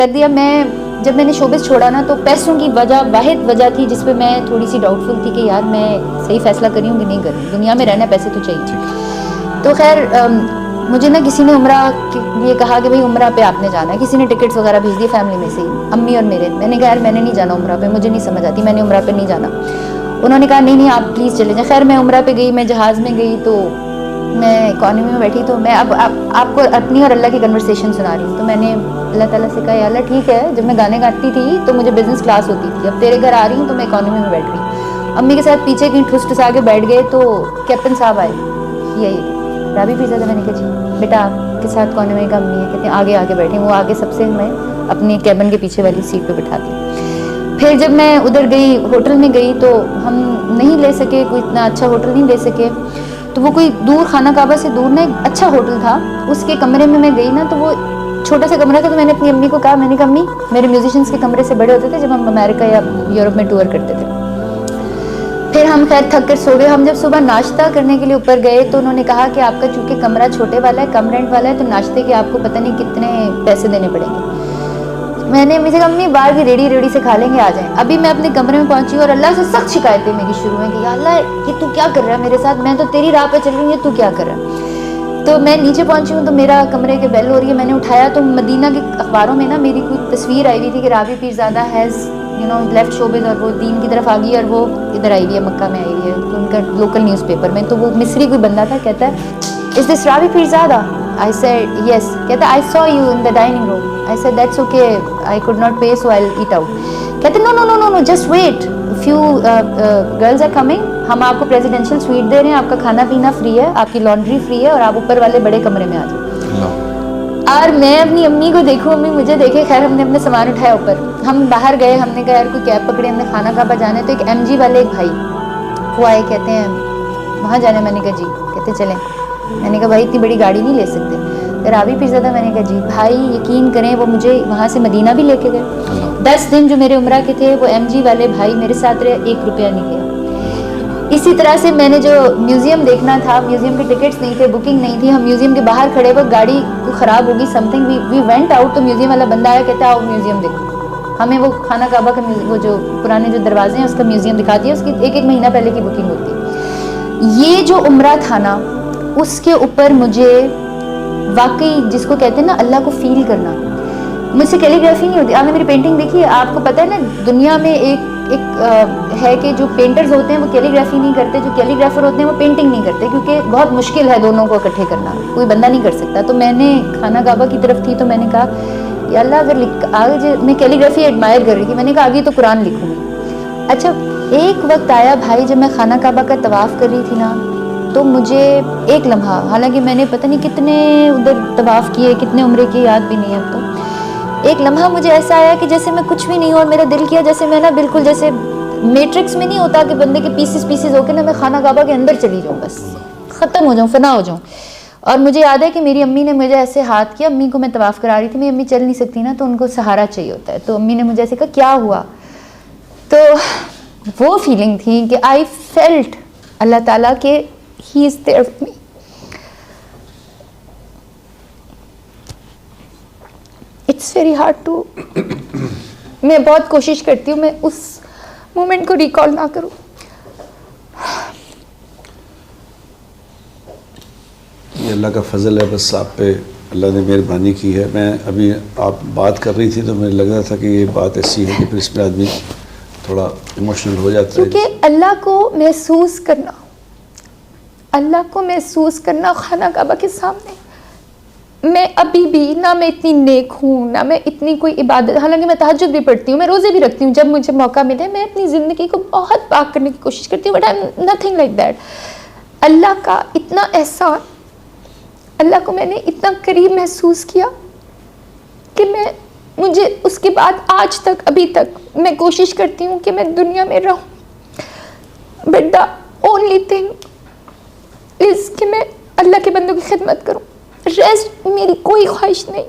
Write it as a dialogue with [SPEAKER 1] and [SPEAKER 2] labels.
[SPEAKER 1] کر دیا. جب میں نے شوبز چھوڑا نا تو پیسوں کی واحد وجہ تھی جس پہ میں تھوڑی سی ڈاؤٹ فل تھی کہ یار میں صحیح فیصلہ کری ہوں کہ نہیں کری. دنیا میں رہنا پیسے تو چاہیے. تو خیر مجھے نا کسی نے عمرہ یہ کہا کہ بھائی عمرہ پہ آپ نے جانا ہے. کسی نے ٹکٹس وغیرہ بھیج دی فیملی میں سے ہی, امی اور میرے. میں نے کہا یار میں نے نہیں جانا عمرہ پہ, مجھے نہیں سمجھ آتی, میں نے عمرہ پہ نہیں جانا. انہوں نے کہا نہیں آپ پلیز چلے جائیں. خیر میں عمرہ پہ گئی, میں جہاز میں گئی تو میں اکانومی میں بیٹھی. تو میں اب آپ کو اپنی اور اللہ کی کنورسیشن سنا رہی ہوں. تو میں نے اللہ تعالیٰ سے کہا یا اللہ ٹھیک ہے, جب میں گانے گاتی تھی تو مجھے بزنس کلاس ہوتی تھی, اب تیرے گھر آ رہی ہوں تو میں اکانومی میں بیٹھ رہی. امی کے ساتھ پیچھے کہیں ٹھس ٹھسا کے بیٹھ گئے تو کیپٹن صاحب آئے, یہی رابی پیزا. میں نے کہا جی بیٹا آپ کے ساتھ کون ہے؟ کا امی ہے. کہتے ہیں آگے بیٹھے. وہ آگے سب سے میں اپنی کیبن کے پیچھے والی سیٹ پہ بٹھا دی. پھر جب میں ادھر گئی ہوٹل میں گئی تو ہم نہیں لے سکے, کوئی اتنا اچھا ہوٹل نہیں لے سکے. تو وہ کوئی دور خانہ کعبہ سے دور نا ایک اچھا ہوٹل تھا, اس کے کمرے میں گئی نا تو وہ چھوٹا سا کمرہ تھا. تو میں نے اپنی امی کو کہا, میں نے کہا امی میرے میوزیشینس کے کمرے سے بڑے ہوتے تھے جب ہم امریکہ یا یورپ میں ٹور کرتے تھے. پھر ہم خیر تھک کر سو گئے. ہم جب صبح ناشتہ کرنے کے لیے اوپر گئے تو انہوں نے کہا کہ آپ کا چونکہ کمرہ چھوٹے والا ہے, کم رینٹ والا ہے, تو ناشتے کے آپ کو پتہ نہیں کتنے پیسے دینے پڑیں گے. میں نے امی سے کہا امی باہر کی ریڑی سے کھا لیں گے, آ جائیں. ابھی میں اپنے کمرے میں پہنچی اور اللہ سے سخت شکایتیں میری شروع ہیں کہ یا اللہ یہ تو کیا کر رہا ہے میرے ساتھ, میں تو تیری راہ پہ چل رہی ہوں, یہ تو کیا کر رہا ہے. تو میں نیچے پہنچی ہوں تو میرا کمرے کے بیل ہو رہی ہے. میں نے اٹھایا تو مدینہ کے اخباروں میں نا میری کوئی تصویر آئی ہوئی تھی کہ رابی پیرزادہ ہیز لیفٹ شوبز, اور وہ دین کی طرف آ گئی اور وہ ادھر آئی ہوئی ہے, مکہ میں آئی ہوئی ہے, تو ان کا لوکل نیوز پیپر میں. تو وہ مصری کوئی بندہ تھا, کہتا ہے از دس رابی پیرزادہ؟ I said yes. کہتا I saw you in the dining room. I said that's okay, I could not pay so I'll eat out. کہتے no just wait, few girls are coming. ہم آپ کو پریزیڈینشیل سویٹ دے رہے ہیں, آپ کا کھانا پینا فری ہے, آپ کی لانڈری فری ہے, اور آپ اوپر والے بڑے کمرے میں آ جائیں. اور میں اپنی امی کو دیکھوں, امی مجھے دیکھے. خیر ہم نے اپنے سامان اٹھایا اوپر, ہم باہر گئے. ہم نے کہا یار کوئی کیب پکڑے, ہم نے خانہ کعبہ جانا ہے. تو ایک MG والے ایک بھائی وہ آئے, کہتے ہیں وہاں جانا ہے. میں نے کہا جی. کہتے چلیں. میں نے کہا بھائی اتنی بڑی گاڑی نہیں لے سکتے. رابی پیرزادہ, میں نے کہا جی. بھائی یقین کریں وہ مجھے وہاں سے مدینہ بھی لے کے گئے. 10 دن جو میرے عمرہ کے تھے وہ MG والے بھائی میرے ساتھ رہے, 1 روپیہ نہیں لیا. اسی طرح سے میں نے جو میوزیم دیکھنا تھا, میوزیم کے ٹکٹس نہیں تھے, بکنگ نہیں تھی. ہم میوزیم کے باہر کھڑے ہوئے, گاڑی کو خراب ہوگی something, we went out. تو میوزیم والا بندہ آیا, کہتا ہے آؤ میوزیم دیکھو. ہمیں وہ خانہ کعبہ کا وہ جو پرانے جو دروازے ہیں اس کا میوزیم دکھا دیا. اس کی 1 مہینہ پہلے کی بکنگ ہوتی ہے. یہ جو عمرہ تھا نا اس کے اوپر مجھے واقعی جس کو کہتے ہیں نا اللہ کو فیل کرنا. مجھ سے کیلیگرافی نہیں ہوتی. آپ نے میری پینٹنگ دیکھی ہے, آپ کو پتہ ہے نا دنیا میں ایک ہے کہ جو پینٹرز ہوتے ہیں وہ کیلیگرافی نہیں کرتے, جو کیلیگرافر ہوتے ہیں وہ پینٹنگ نہیں کرتے, کیونکہ بہت مشکل ہے دونوں کو اکٹھے کرنا, کوئی بندہ نہیں کر سکتا. تو میں نے خانہ کعبہ کی طرف تھی تو میں نے کہا یا اللہ اگر آگے میں کیلیگرافی ایڈمائر کر رہی تھی, میں نے کہا آگے تو قرآن لکھوں گی. اچھا ایک وقت آیا بھائی جب میں خانہ کعبہ کا طواف کر رہی تھی نا, تو مجھے ایک لمحہ, حالانکہ میں نے پتہ نہیں کتنے ادھر طواف کیے, کتنے عمرے کی یاد بھی نہیں ہے اب تو, ایک لمحہ مجھے ایسا آیا کہ جیسے میں کچھ بھی نہیں ہوں. اور میرا دل کیا جیسے میں نا بالکل جیسے میٹرکس میں نہیں ہوتا کہ بندے کے پیسز ہو کے نا میں خانہ کعبہ کے اندر چلی جاؤں, بس ختم ہو جاؤں, فنا ہو جاؤں. اور مجھے یاد ہے کہ میری امی نے مجھے ایسے ہاتھ کیا, امی کو میں طواف کرا رہی تھی, میری امی چل نہیں سکتی نا تو ان کو سہارا چاہیے ہوتا ہے. تو امی نے مجھے ایسے کہا کیا ہوا, تو وہ فیلنگ تھی کہ آئی فیلٹ اللہ تعالیٰ کہ he is there with me. It's very hard to, میں بہت کوشش کرتی ہوں میں اس مومنٹ کو ریکال نہ کروں.
[SPEAKER 2] یہ اللہ کا فضل ہے, بس آپ پہ اللہ نے مہربانی کی ہے. میں ابھی آپ بات کر رہی تھی تو مجھے لگ رہا تھا کہ یہ بات ایسی ہے کہ پھر اس میں آدمی تھوڑا ایموشنل ہو جاتا ہے.
[SPEAKER 1] کیونکہ اللہ کو محسوس کرنا, اللہ کو محسوس کرنا خانہ کعبہ کے سامنے, میں ابھی بھی نہ میں اتنی نیک ہوں, نہ میں اتنی کوئی عبادت, حالانکہ میں تہجد بھی پڑھتی ہوں, میں روزے بھی رکھتی ہوں جب مجھے موقع ملے, میں اپنی زندگی کو بہت پاک کرنے کی کوشش کرتی ہوں, but I am nothing like that. اللہ کا اتنا احسان, اللہ کو میں نے اتنا قریب محسوس کیا کہ مجھے اس کے بعد آج تک ابھی تک میں کوشش کرتی ہوں کہ میں دنیا میں رہوں, but the only thing is کہ میں اللہ کے بندوں کی خدمت کروں. ریسٹ میری کوئی خواہش نہیں.